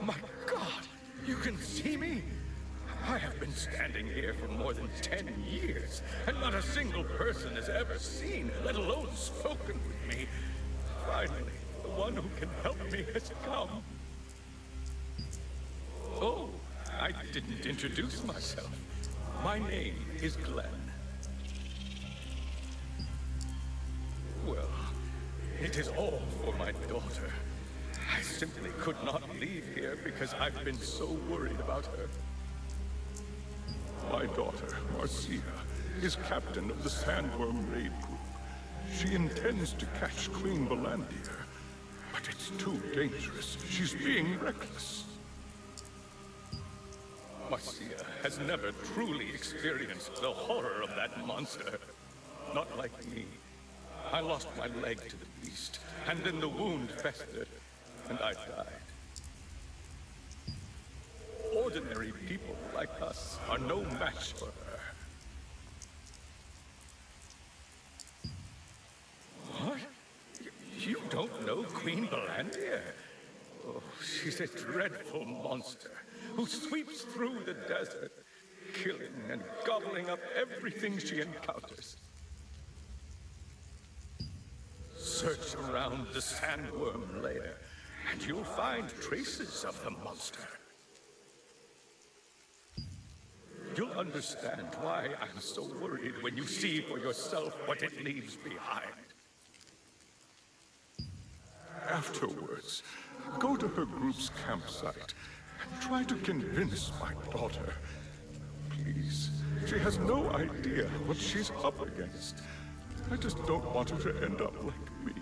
My God! You can see me? I have been standing here for more than 10 years, and not a single person has ever seen, let alone spoken with me. Finally, the one who can help me has come. Oh, I didn't introduce myself. My name is Glenn. Well, it is all for my daughter. I simply could not leave here because I've been so worried about her. My daughter, Marcia, is captain of the Sandworm Raid Group. She intends to catch Queen Belandir, but it's too dangerous. She's being reckless. Marcia has never truly experienced the horror of that monster. Not like me. I lost my leg to the beast, and then the wound festered, and I died. Ordinary people like us are no match for her. What? You don't know Queen Belandir? Oh, she's a dreadful monster who sweeps through the desert, killing and gobbling up everything she encounters. Search around the Sandworm lair, and you'll find traces of the monster. You'll understand why I'm so worried when you see for yourself what it leaves behind. Afterwards, go to her group's campsite and try to convince my daughter. Please, she has no idea what she's up against. I just don't want her to end up like me.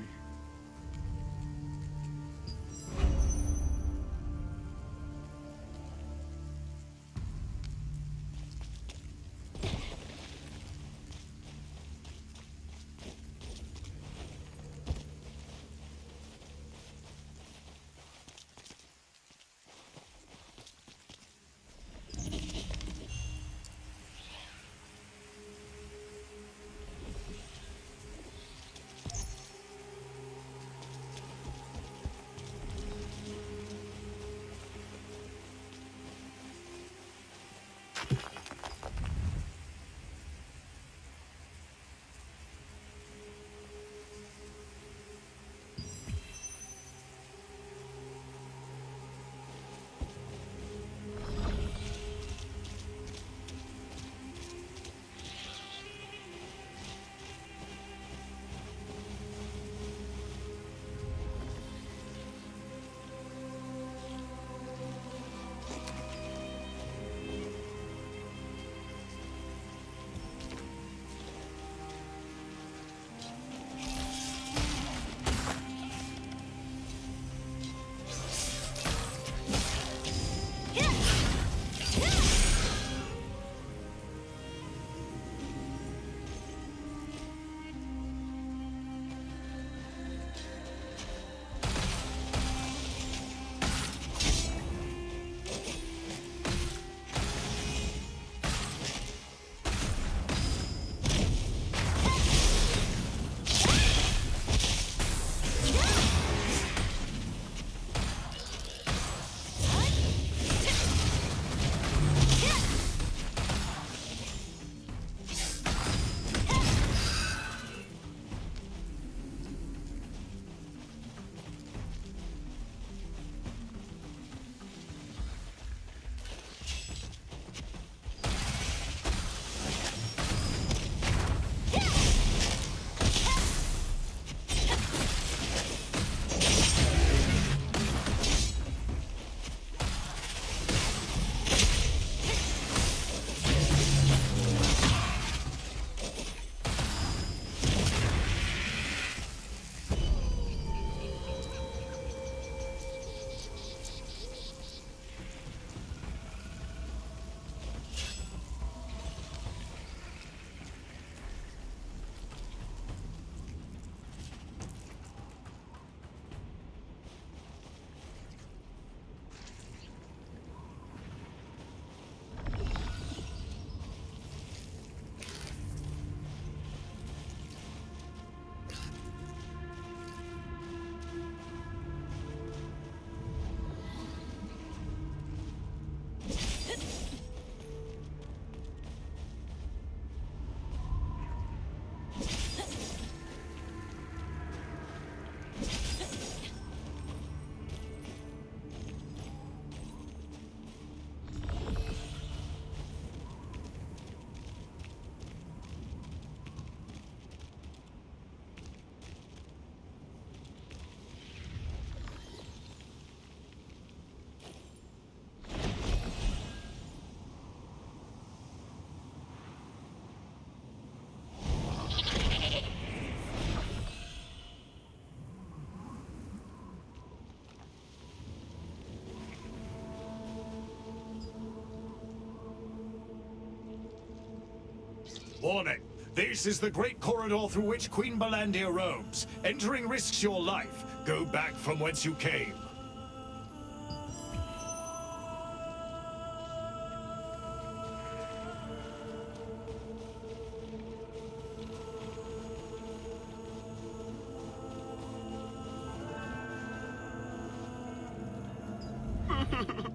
Warning. This is the great corridor through which Queen Balandia roams. Entering risks your life. Go back from whence you came.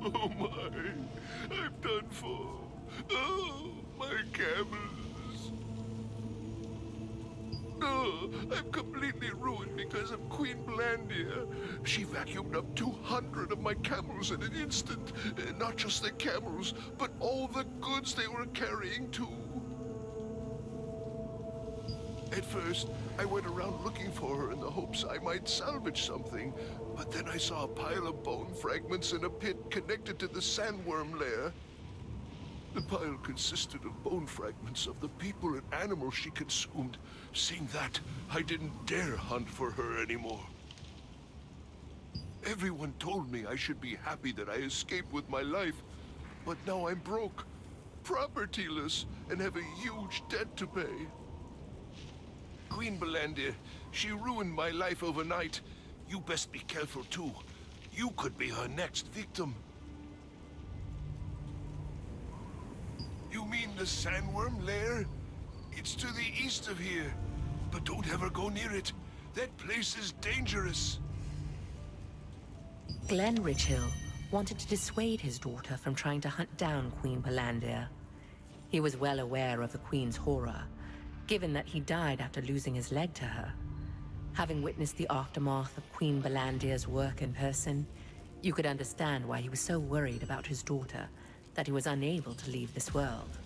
Oh my, I'm done for. Oh, my camels. Oh, I'm completely ruined because of Queen Blandia. She vacuumed up 200 of my camels in an instant. Not just the camels, but all the goods they were carrying too. At first, I went around looking for her in the hopes I might salvage something, but then I saw a pile of bone fragments in a pit connected to the sandworm lair. The pile consisted of bone fragments of the people and animals she consumed. Seeing that, I didn't dare hunt for her anymore. Everyone told me I should be happy that I escaped with my life, but now I'm broke, propertyless, and have a huge debt to pay. Queen Balandia, she ruined my life overnight. You best be careful too. You could be her next victim. You mean the sandworm lair? It's to the east of here. But don't ever go near it. That place is dangerous. Glenn Ridgehill wanted to dissuade his daughter from trying to hunt down Queen Balandia. He was well aware of the Queen's horror, given that he died after losing his leg to her. Having witnessed the aftermath of Queen Balandia's work in person, you could understand why he was so worried about his daughter that he was unable to leave this world.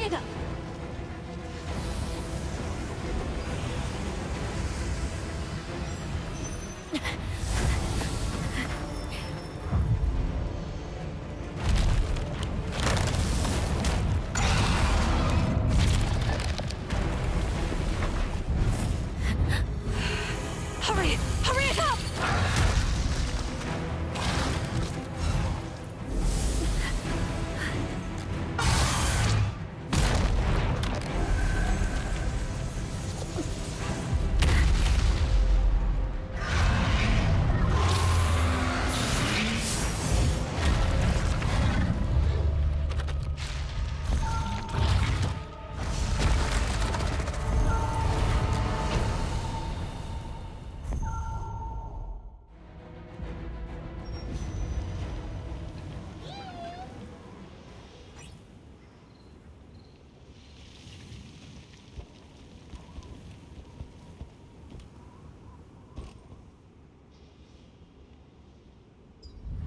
Hurry it up! Hurry! Hurry it up!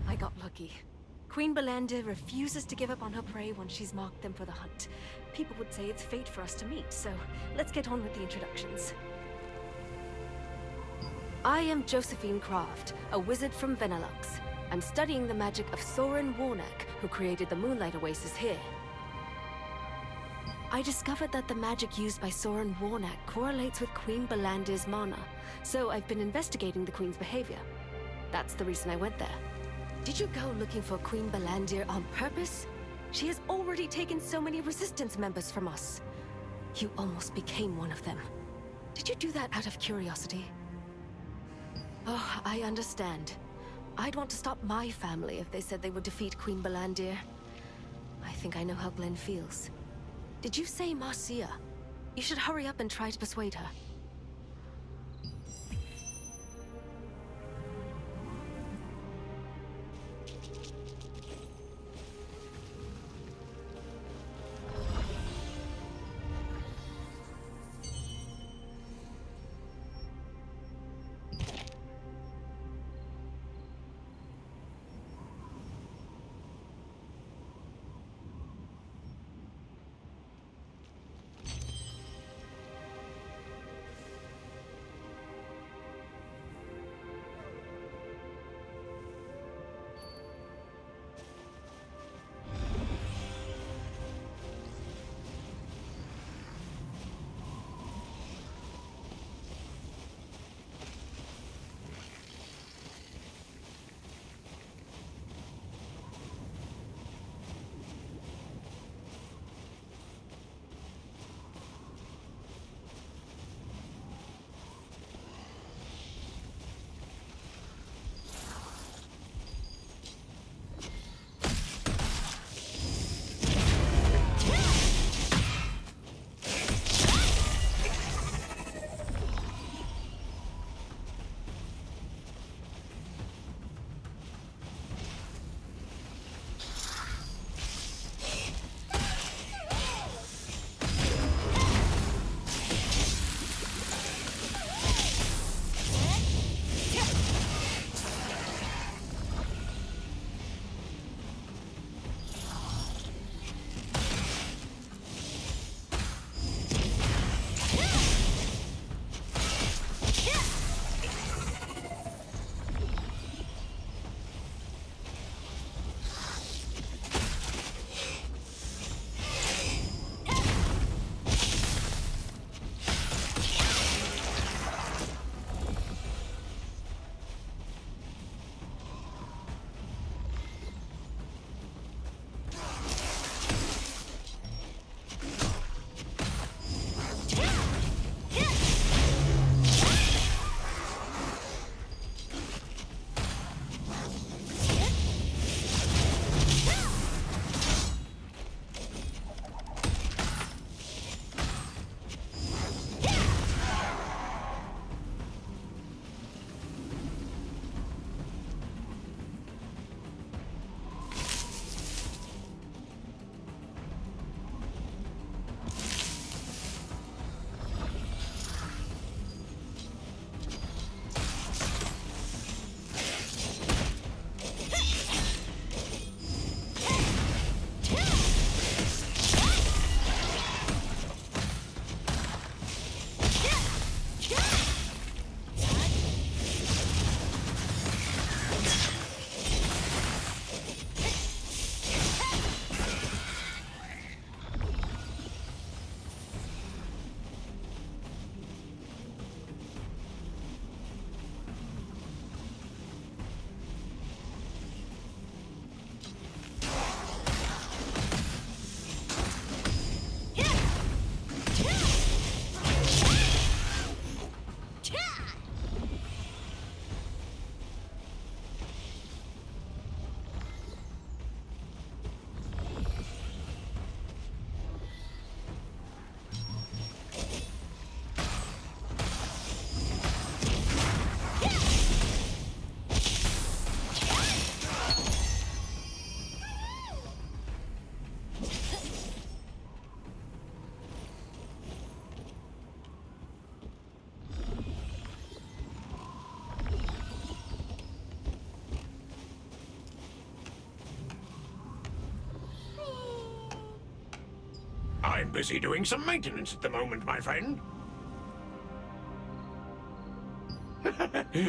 I got lucky. Queen Belandir refuses to give up on her prey once she's marked them for the hunt. People would say it's fate for us to meet, so let's get on with the introductions. I am Josephine Croft, a wizard from Venelux. I'm studying the magic of Soren Warnack, who created the Moonlight Oasis here. I discovered that the magic used by Soren Warnack correlates with Queen Belandir's mana, so I've been investigating the Queen's behavior. That's the reason I went there. Did you go looking for Queen Belandir on purpose? She has already taken so many Resistance members from us. You almost became one of them. Did you do that out of curiosity? Oh, I understand. I'd want to stop my family if they said they would defeat Queen Belandir. I think I know how Glenn feels. Did you say Marcia? You should hurry up and try to persuade her. busy doing some maintenance at the moment, my friend.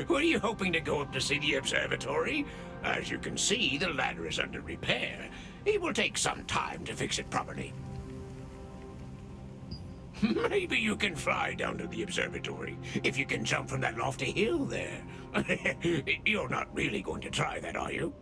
Were you hoping to go up to see the observatory? As you can see, the ladder is under repair. It will take some time to fix it properly. Maybe you can fly down to the observatory, if you can jump from that lofty hill there. You're not really going to try that, are you?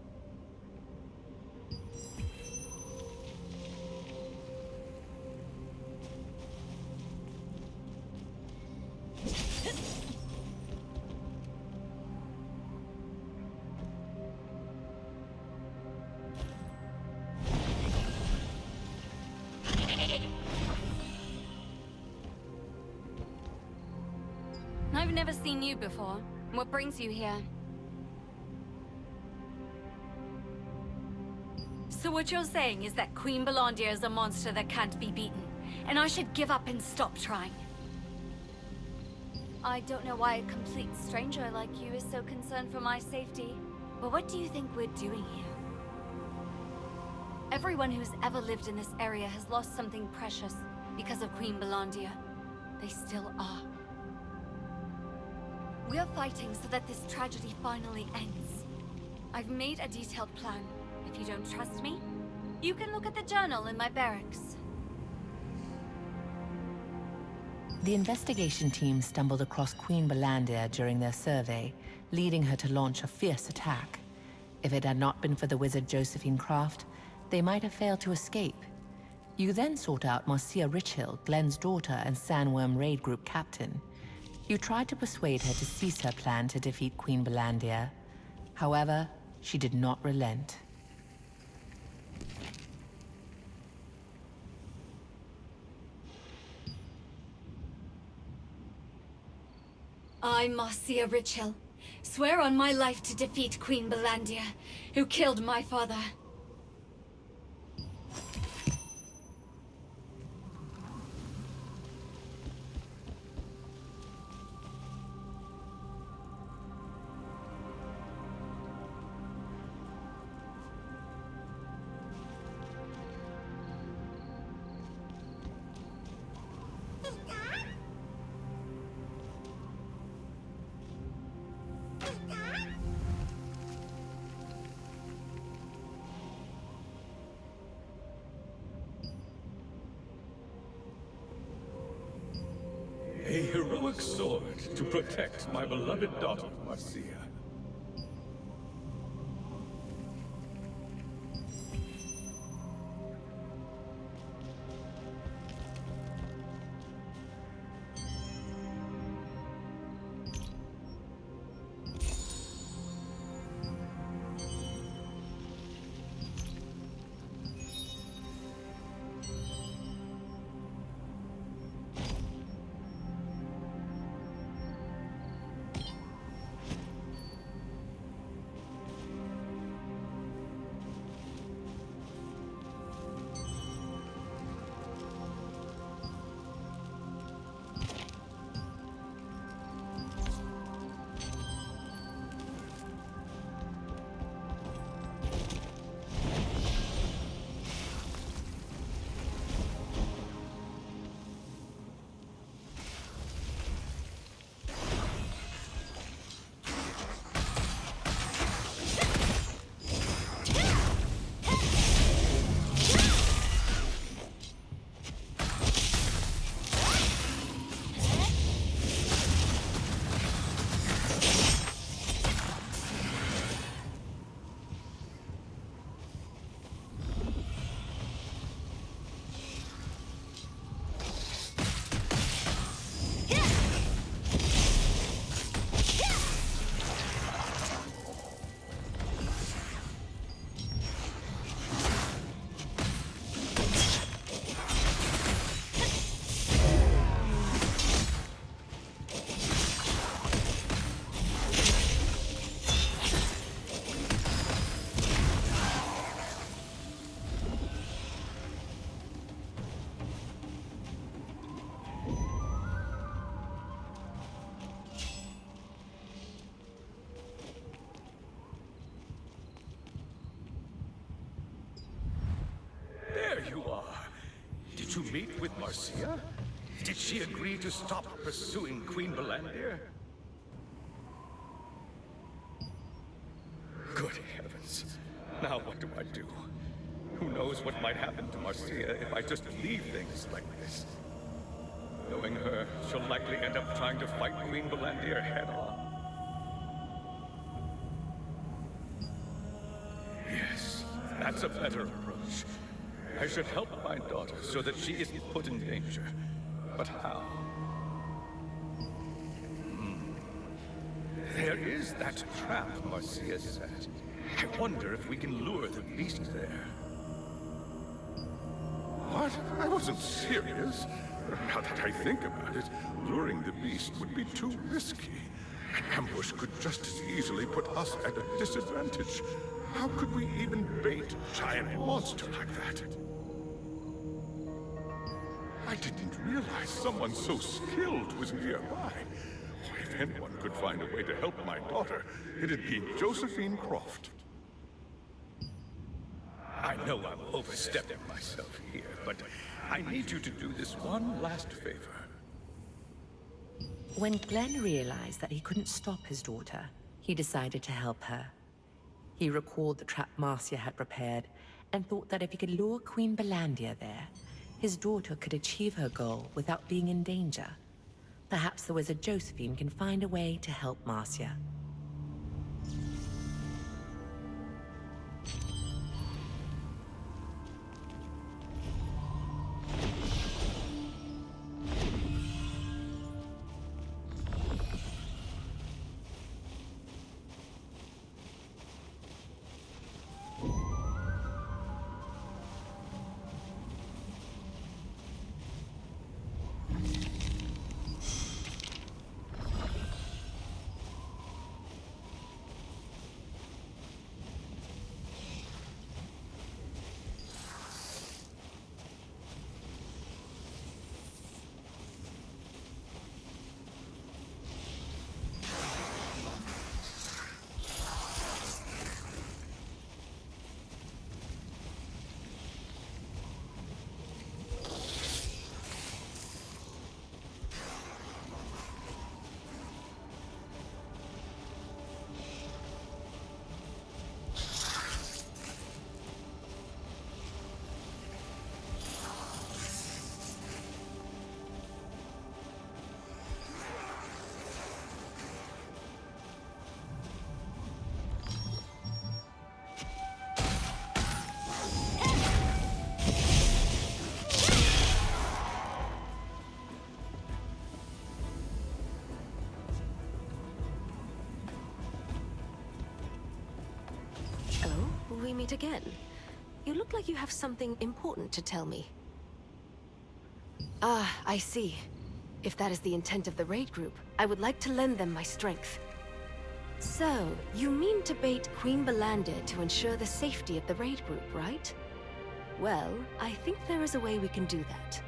I've never seen you before. What brings you here? So what you're saying is that Queen Bellandia is a monster that can't be beaten, and I should give up and stop trying. I don't know why a complete stranger like you is so concerned for my safety, but what do you think we're doing here? Everyone who's ever lived in this area has lost something precious because of Queen Bellandia. They still are. We're fighting so that this tragedy finally ends. I've made a detailed plan. If you don't trust me, you can look at the journal in my barracks. The investigation team stumbled across Queen Bellandia during their survey, leading her to launch a fierce attack. If it had not been for the wizard Josephine Craft, they might have failed to escape. You then sought out Marcia Richhill, Glenn's daughter and Sandworm Raid Group captain. You tried to persuade her to cease her plan to defeat Queen Bellandia. However, she did not relent. I'm Marcia Richhill. Swear on my life to defeat Queen Bellandia, who killed my father. A heroic sword to protect my beloved daughter, Marcia. You are. Did you meet with Marcia? Did she agree to stop pursuing Queen Belandir? Good heavens. Now what do I do? Who knows what might happen to Marcia if I just leave things like this? Knowing her, she'll likely end up trying to fight Queen Belandir head-on. Yes, that's a better approach. I should help my daughter so that she isn't put in danger. But how? There is that trap Marcia set. I wonder if we can lure the beast there. What? I wasn't serious. Now that I think about it, luring the beast would be too risky. An ambush could just as easily put us at a disadvantage. How could we even bait a giant monster like that? I didn't realize someone so skilled was nearby. If anyone could find a way to help my daughter, it'd be Josephine Croft. I know I'm overstepping myself here, but I need you to do this one last favor. When Glenn realized that he couldn't stop his daughter, he decided to help her. He recalled the trap Marcia had prepared and thought that if he could lure Queen Belandir there, his daughter could achieve her goal without being in danger. Perhaps the wizard Josephine can find a way to help Marcia. We meet again. You look like you have something important to tell me. Ah, I see. If that is the intent of the raid group, I would like to lend them my strength. So, you mean to bait Queen Belandir to ensure the safety of the raid group, right? Well, I think there is a way we can do that.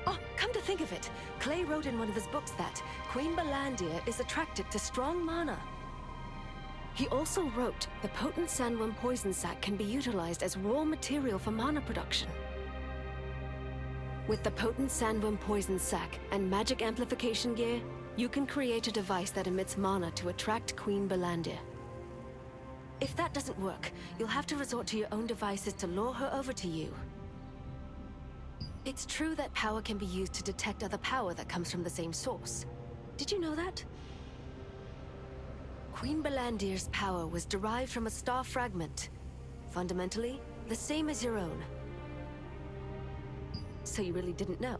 Oh, come to think of it, Clay wrote in one of his books that Queen Belandir is attracted to strong mana. He also wrote the potent sandworm poison sac can be utilized as raw material for mana production. With the potent sandworm poison sac and magic amplification gear, you can create a device that emits mana to attract Queen Belandir. If that doesn't work, you'll have to resort to your own devices to lure her over to you. It's true that power can be used to detect other power that comes from the same source. Did you know that? Queen Belandir's power was derived from a star fragment. Fundamentally, the same as your own. So you really didn't know?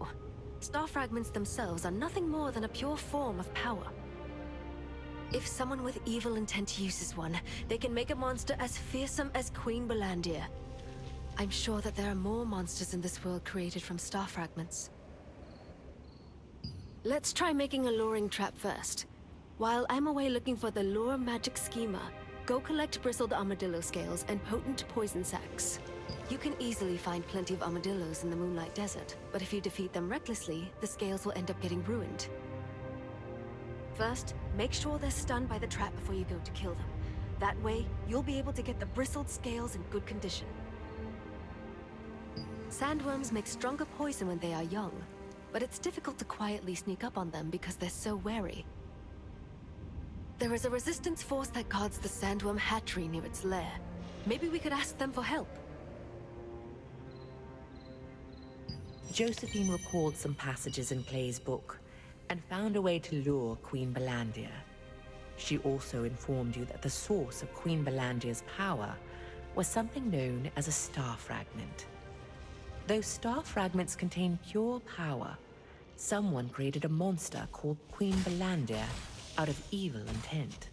Star fragments themselves are nothing more than a pure form of power. If someone with evil intent uses one, they can make a monster as fearsome as Queen Belandir. I'm sure that there are more monsters in this world created from star fragments. Let's try making a luring trap first. While I'm away looking for the lure magic schema, go collect bristled armadillo scales and potent poison sacs. You can easily find plenty of armadillos in the Moonlight Desert, but if you defeat them recklessly, the scales will end up getting ruined. First, make sure they're stunned by the trap before you go to kill them. That way, you'll be able to get the bristled scales in good condition. Sandworms make stronger poison when they are young, but it's difficult to quietly sneak up on them because they're so wary. There is a resistance force that guards the sandworm hatchery near its lair. Maybe we could ask them for help. Josephine recalled some passages in Clay's book and found a way to lure Queen Belandia. She also informed you that the source of Queen Belandia's power was something known as a star fragment. Those star fragments contain pure power. Someone created a monster called Queen Belandia out of evil intent.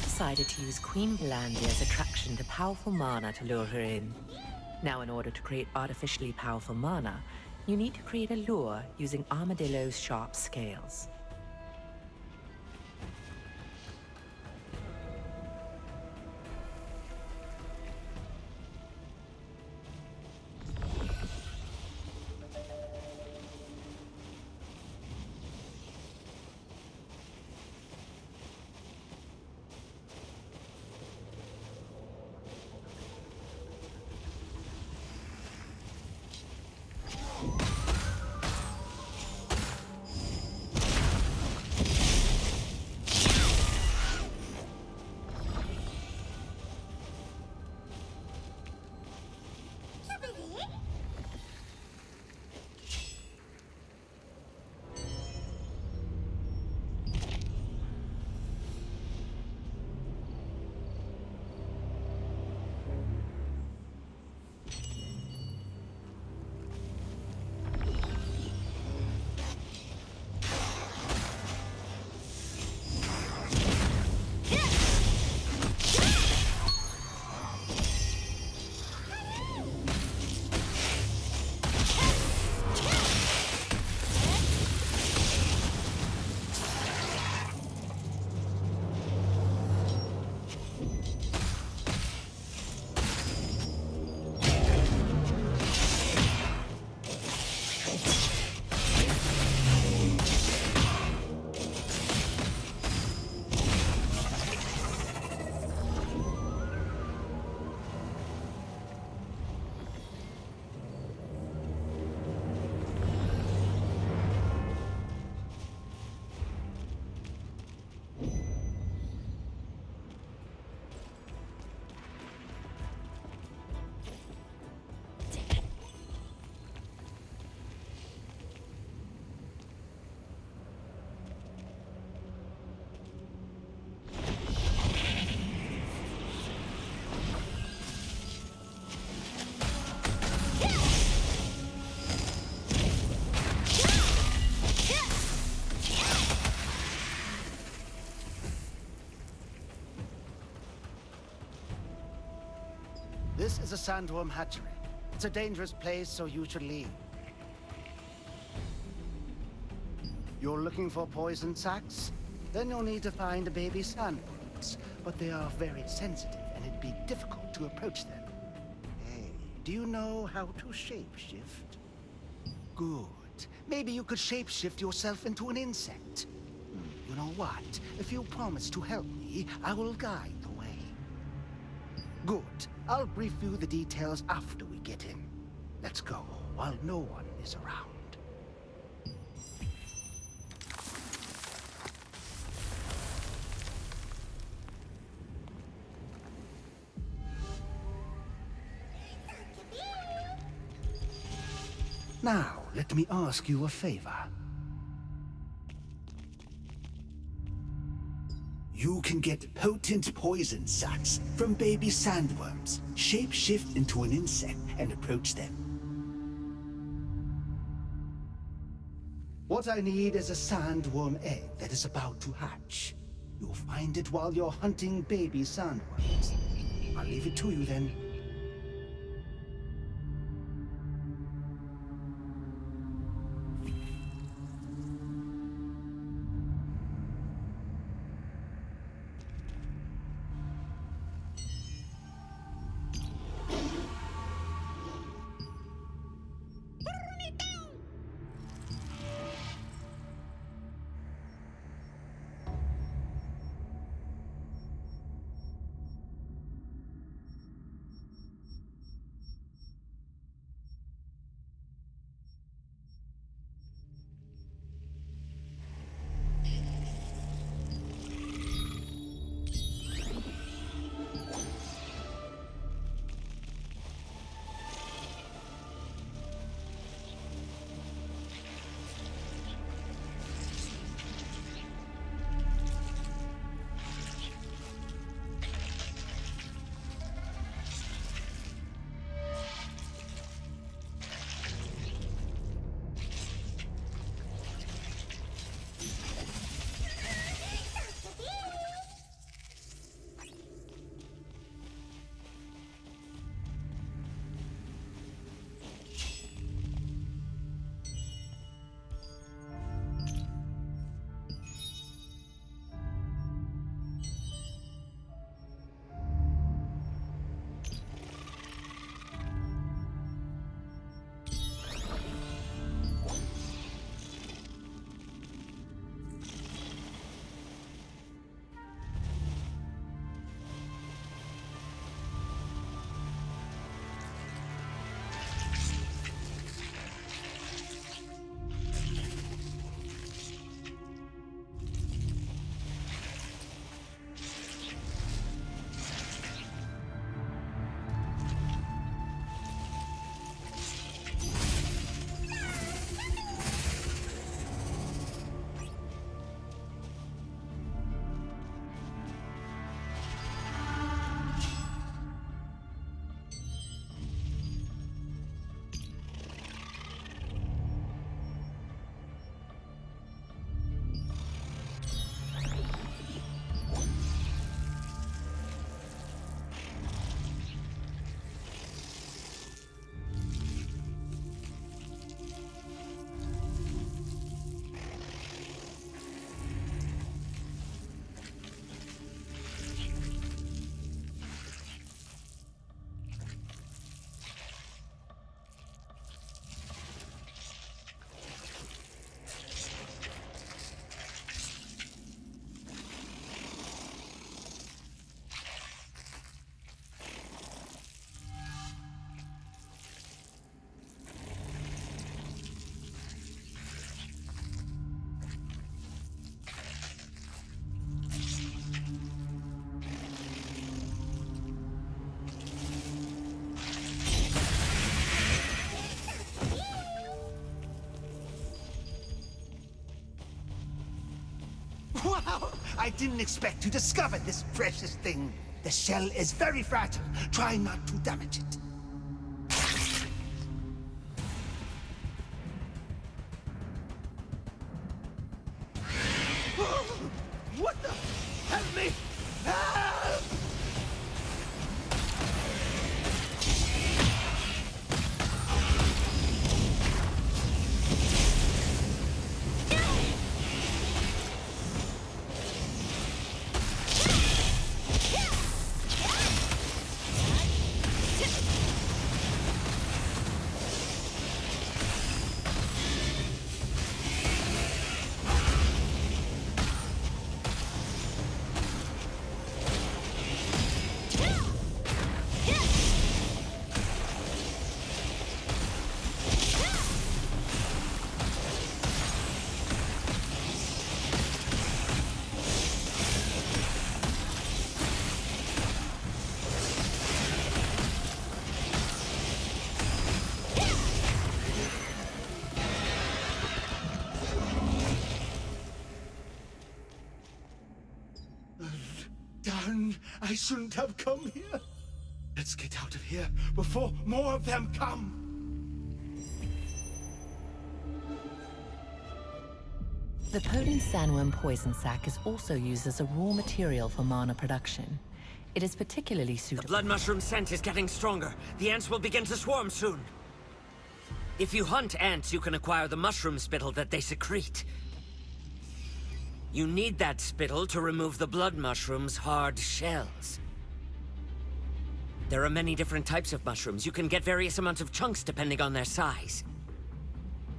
Decided to use Queen Belandia's attraction to powerful mana to lure her in. Now, in order to create artificially powerful mana, you need to create a lure using Armadillo's sharp scales. This is a sandworm hatchery. It's a dangerous place, so you should leave. You're looking for poison sacs? Then you'll need to find the baby sandworms. But they are very sensitive, and it'd be difficult to approach them. Hey, do you know how to shapeshift? Good. Maybe you could shapeshift yourself into an insect. You know what? If you promise to help me, I will guide the way. Good. I'll brief you the details after we get in. Let's go, while no one is around. Now, let me ask you a favor. You can get potent poison sacs from baby sandworms. Shapeshift into an insect and approach them. What I need is a sandworm egg that is about to hatch. You'll find it while you're hunting baby sandworms. I'll leave it to you then. Wow! I didn't expect to discover this precious thing. The shell is very fragile. Try not to damage it. What the? Help me! Help! I shouldn't have come here. Let's get out of here before more of them come. The potent sandworm poison sac is also used as a raw material for mana production. It is particularly The suitable. blood mushroom scent is getting stronger. The ants will begin to swarm soon. If you hunt ants, you can acquire the mushroom spittle that they secrete. You need that spittle to remove the blood mushroom's hard shells. There are many different types of mushrooms. You can get various amounts of chunks depending on their size.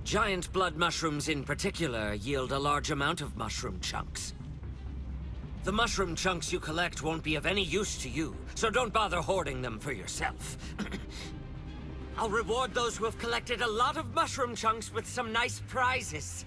Giant blood mushrooms in particular yield a large amount of mushroom chunks. The mushroom chunks you collect won't be of any use to you, so don't bother hoarding them for yourself. I'll reward those who have collected a lot of mushroom chunks with some nice prizes.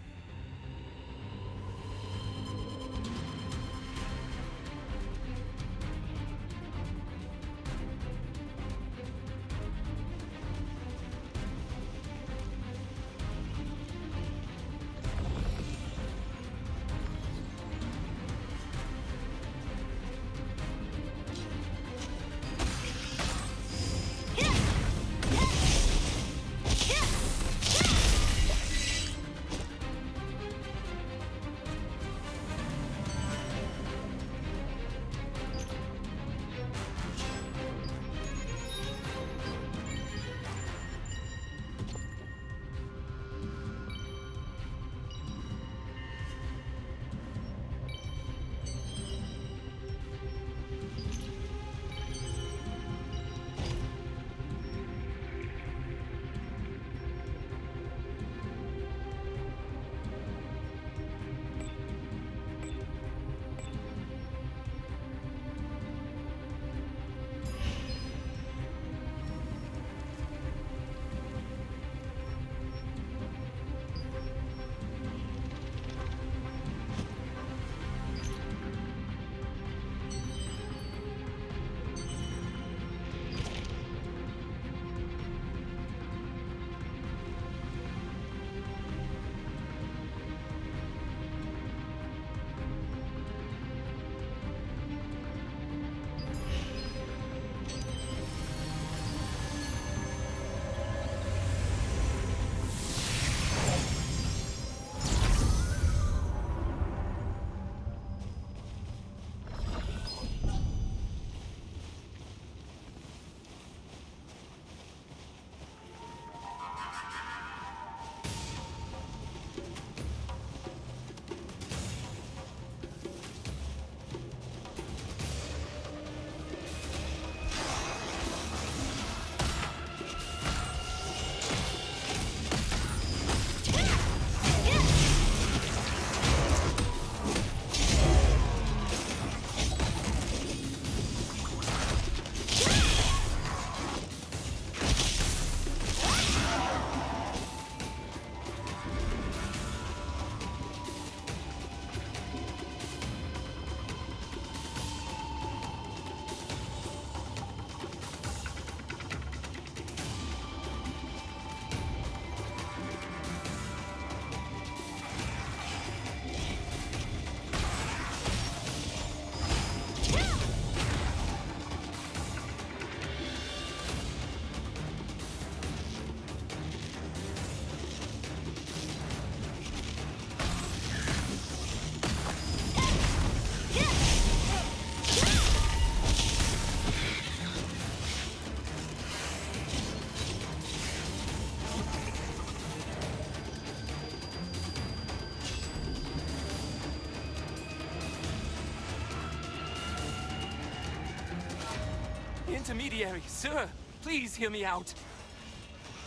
Intermediary, sir, please hear me out.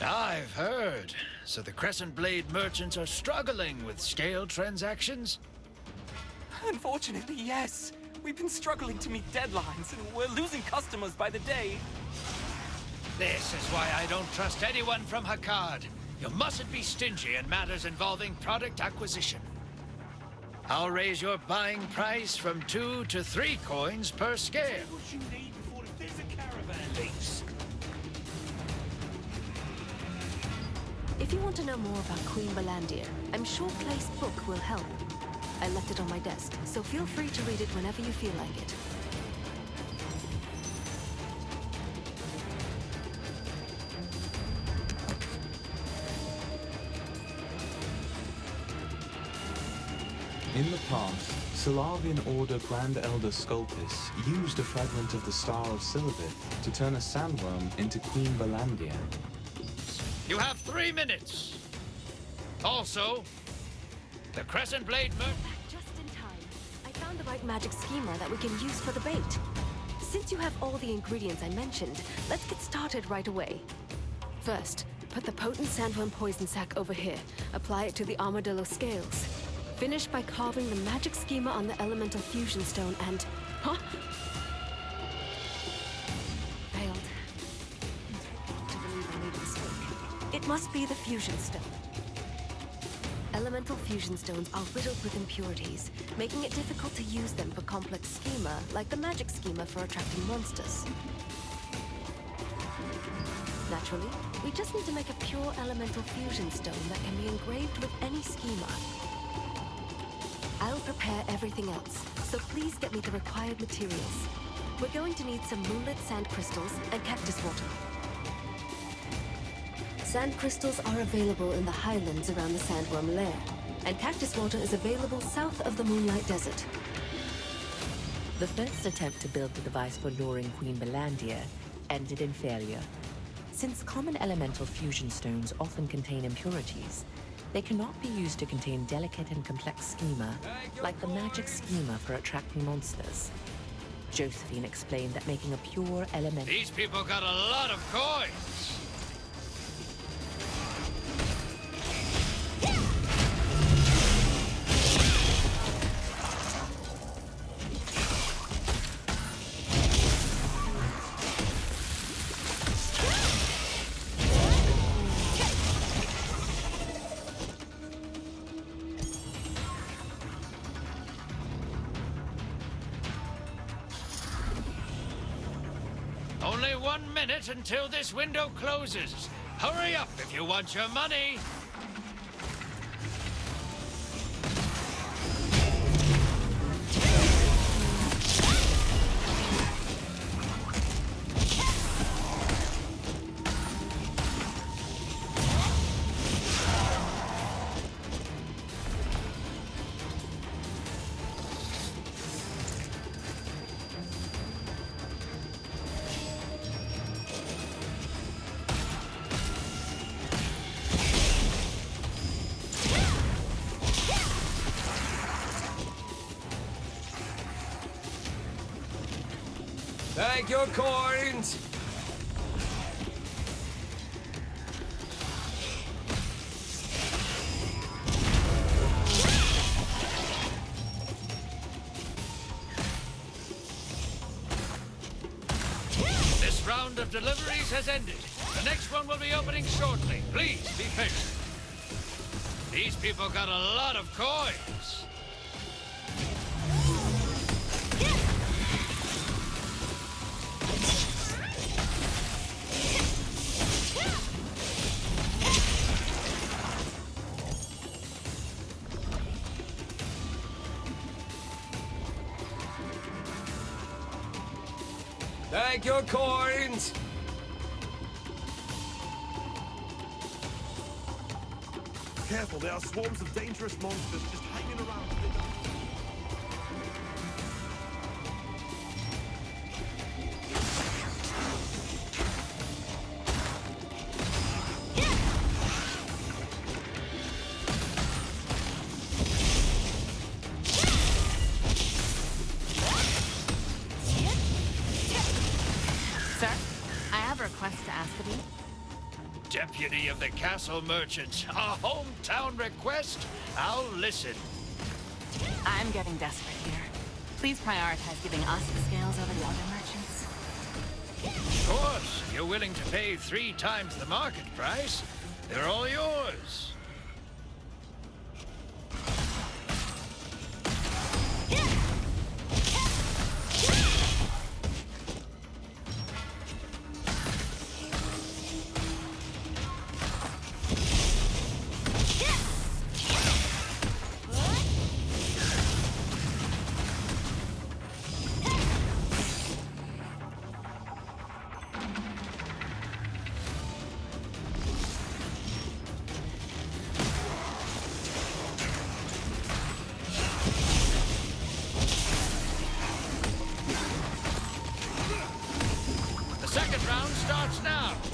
I've heard. So the Crescent Blade merchants are struggling with scale transactions? Unfortunately, yes. We've been struggling to meet deadlines, and we're losing customers by the day. This is why I don't trust anyone from Hakad. You mustn't be stingy in matters involving product acquisition. I'll raise your buying price from 2 to 3 coins per scale. What you need before there's a caravan leaves. If you want to know more about Queen Balandir, I'm sure Clay's book will help. I left it on my desk, so feel free to read it whenever you feel like it. In the past, Solavian Order Grand Elder Sculpis used a fragment of the Star of Silabith to turn a sandworm into Queen Balandia. You have 3 minutes. Also, the Crescent Blade Back just in time. I found the right magic schema that we can use for the bait. Since you have all the ingredients I mentioned, let's get started right away. First, put the potent sandworm poison sac over here. Apply it to the armadillo scales. Finish by carving the magic schema on the elemental fusion stone and... Huh? Failed. To believe I made a mistake. It must be the fusion stone. Elemental fusion stones are riddled with impurities, making it difficult to use them for complex schema, like the magic schema for attracting monsters. Naturally, we just need to make a pure elemental fusion stone that can be engraved with any schema. I'll prepare everything else, so please get me the required materials. We're going to need some moonlit sand crystals and cactus water. Sand crystals are available in the highlands around the sandworm lair, and cactus water is available south of the Moonlight Desert. The first attempt to build the device for luring Queen Balandia ended in failure. Since common elemental fusion stones often contain impurities, they cannot be used to contain delicate and complex schema, like the magic schema for attracting monsters. Josephine explained that making a pure elemental... These people got a lot of coins. Only 1 minute until this window closes. Hurry up if you want your money. Thank your coins! This round of deliveries has ended. The next one will be opening shortly. Please be patient. These people got a lot of coins. Thank your coins! Careful, there are swarms of dangerous monsters just hanging around. Sir, I have a request to ask of you. Deputy of the Castle Merchants, a hometown request? I'll listen. I'm getting desperate here. Please prioritize giving us the scales over the other merchants. Of course, if you're willing to pay 3 times the market price, they're all yours.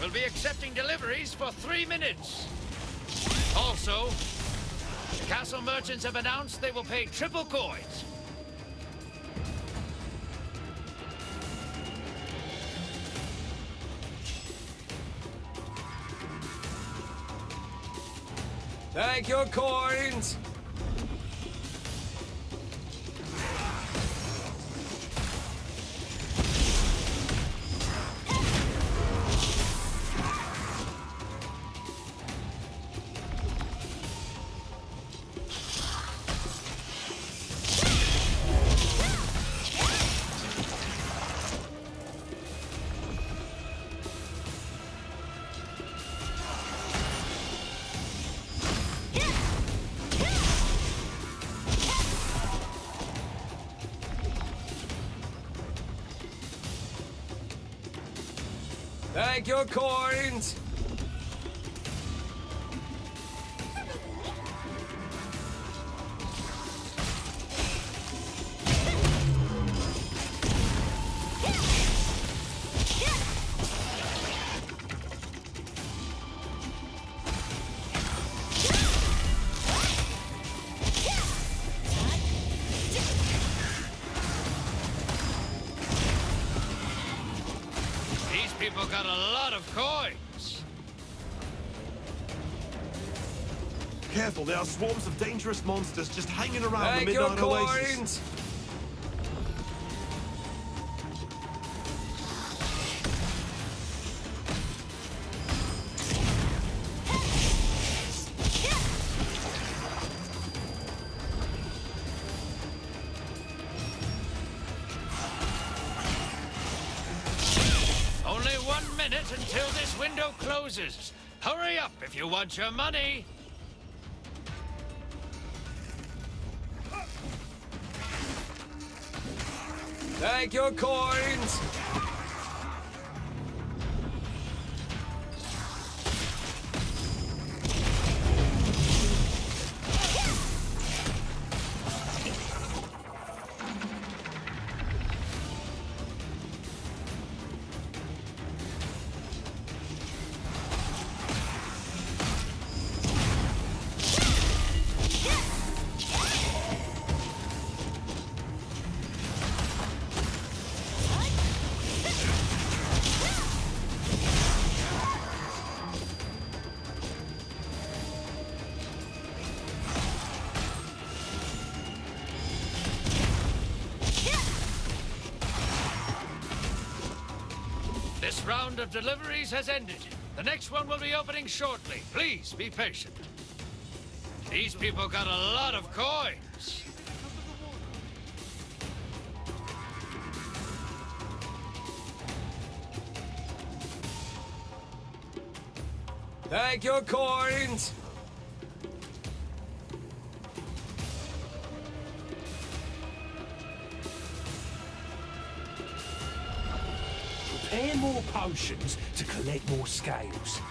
We'll be accepting deliveries for 3 minutes. Also, the castle merchants have announced they will pay triple coins. Thank you, coins! Thank you, coins! These people got a lot of coins. Careful, there are swarms of dangerous monsters just hanging around Thank the you, Midnight Oasis. coins! Only 1 minute until this window closes. Hurry up if you want your money. Thank you, coins! This round of deliveries has ended. The next one will be opening shortly. Please be patient. These people got a lot of coins. Thank you, coins! Prepare more potions to collect more scales.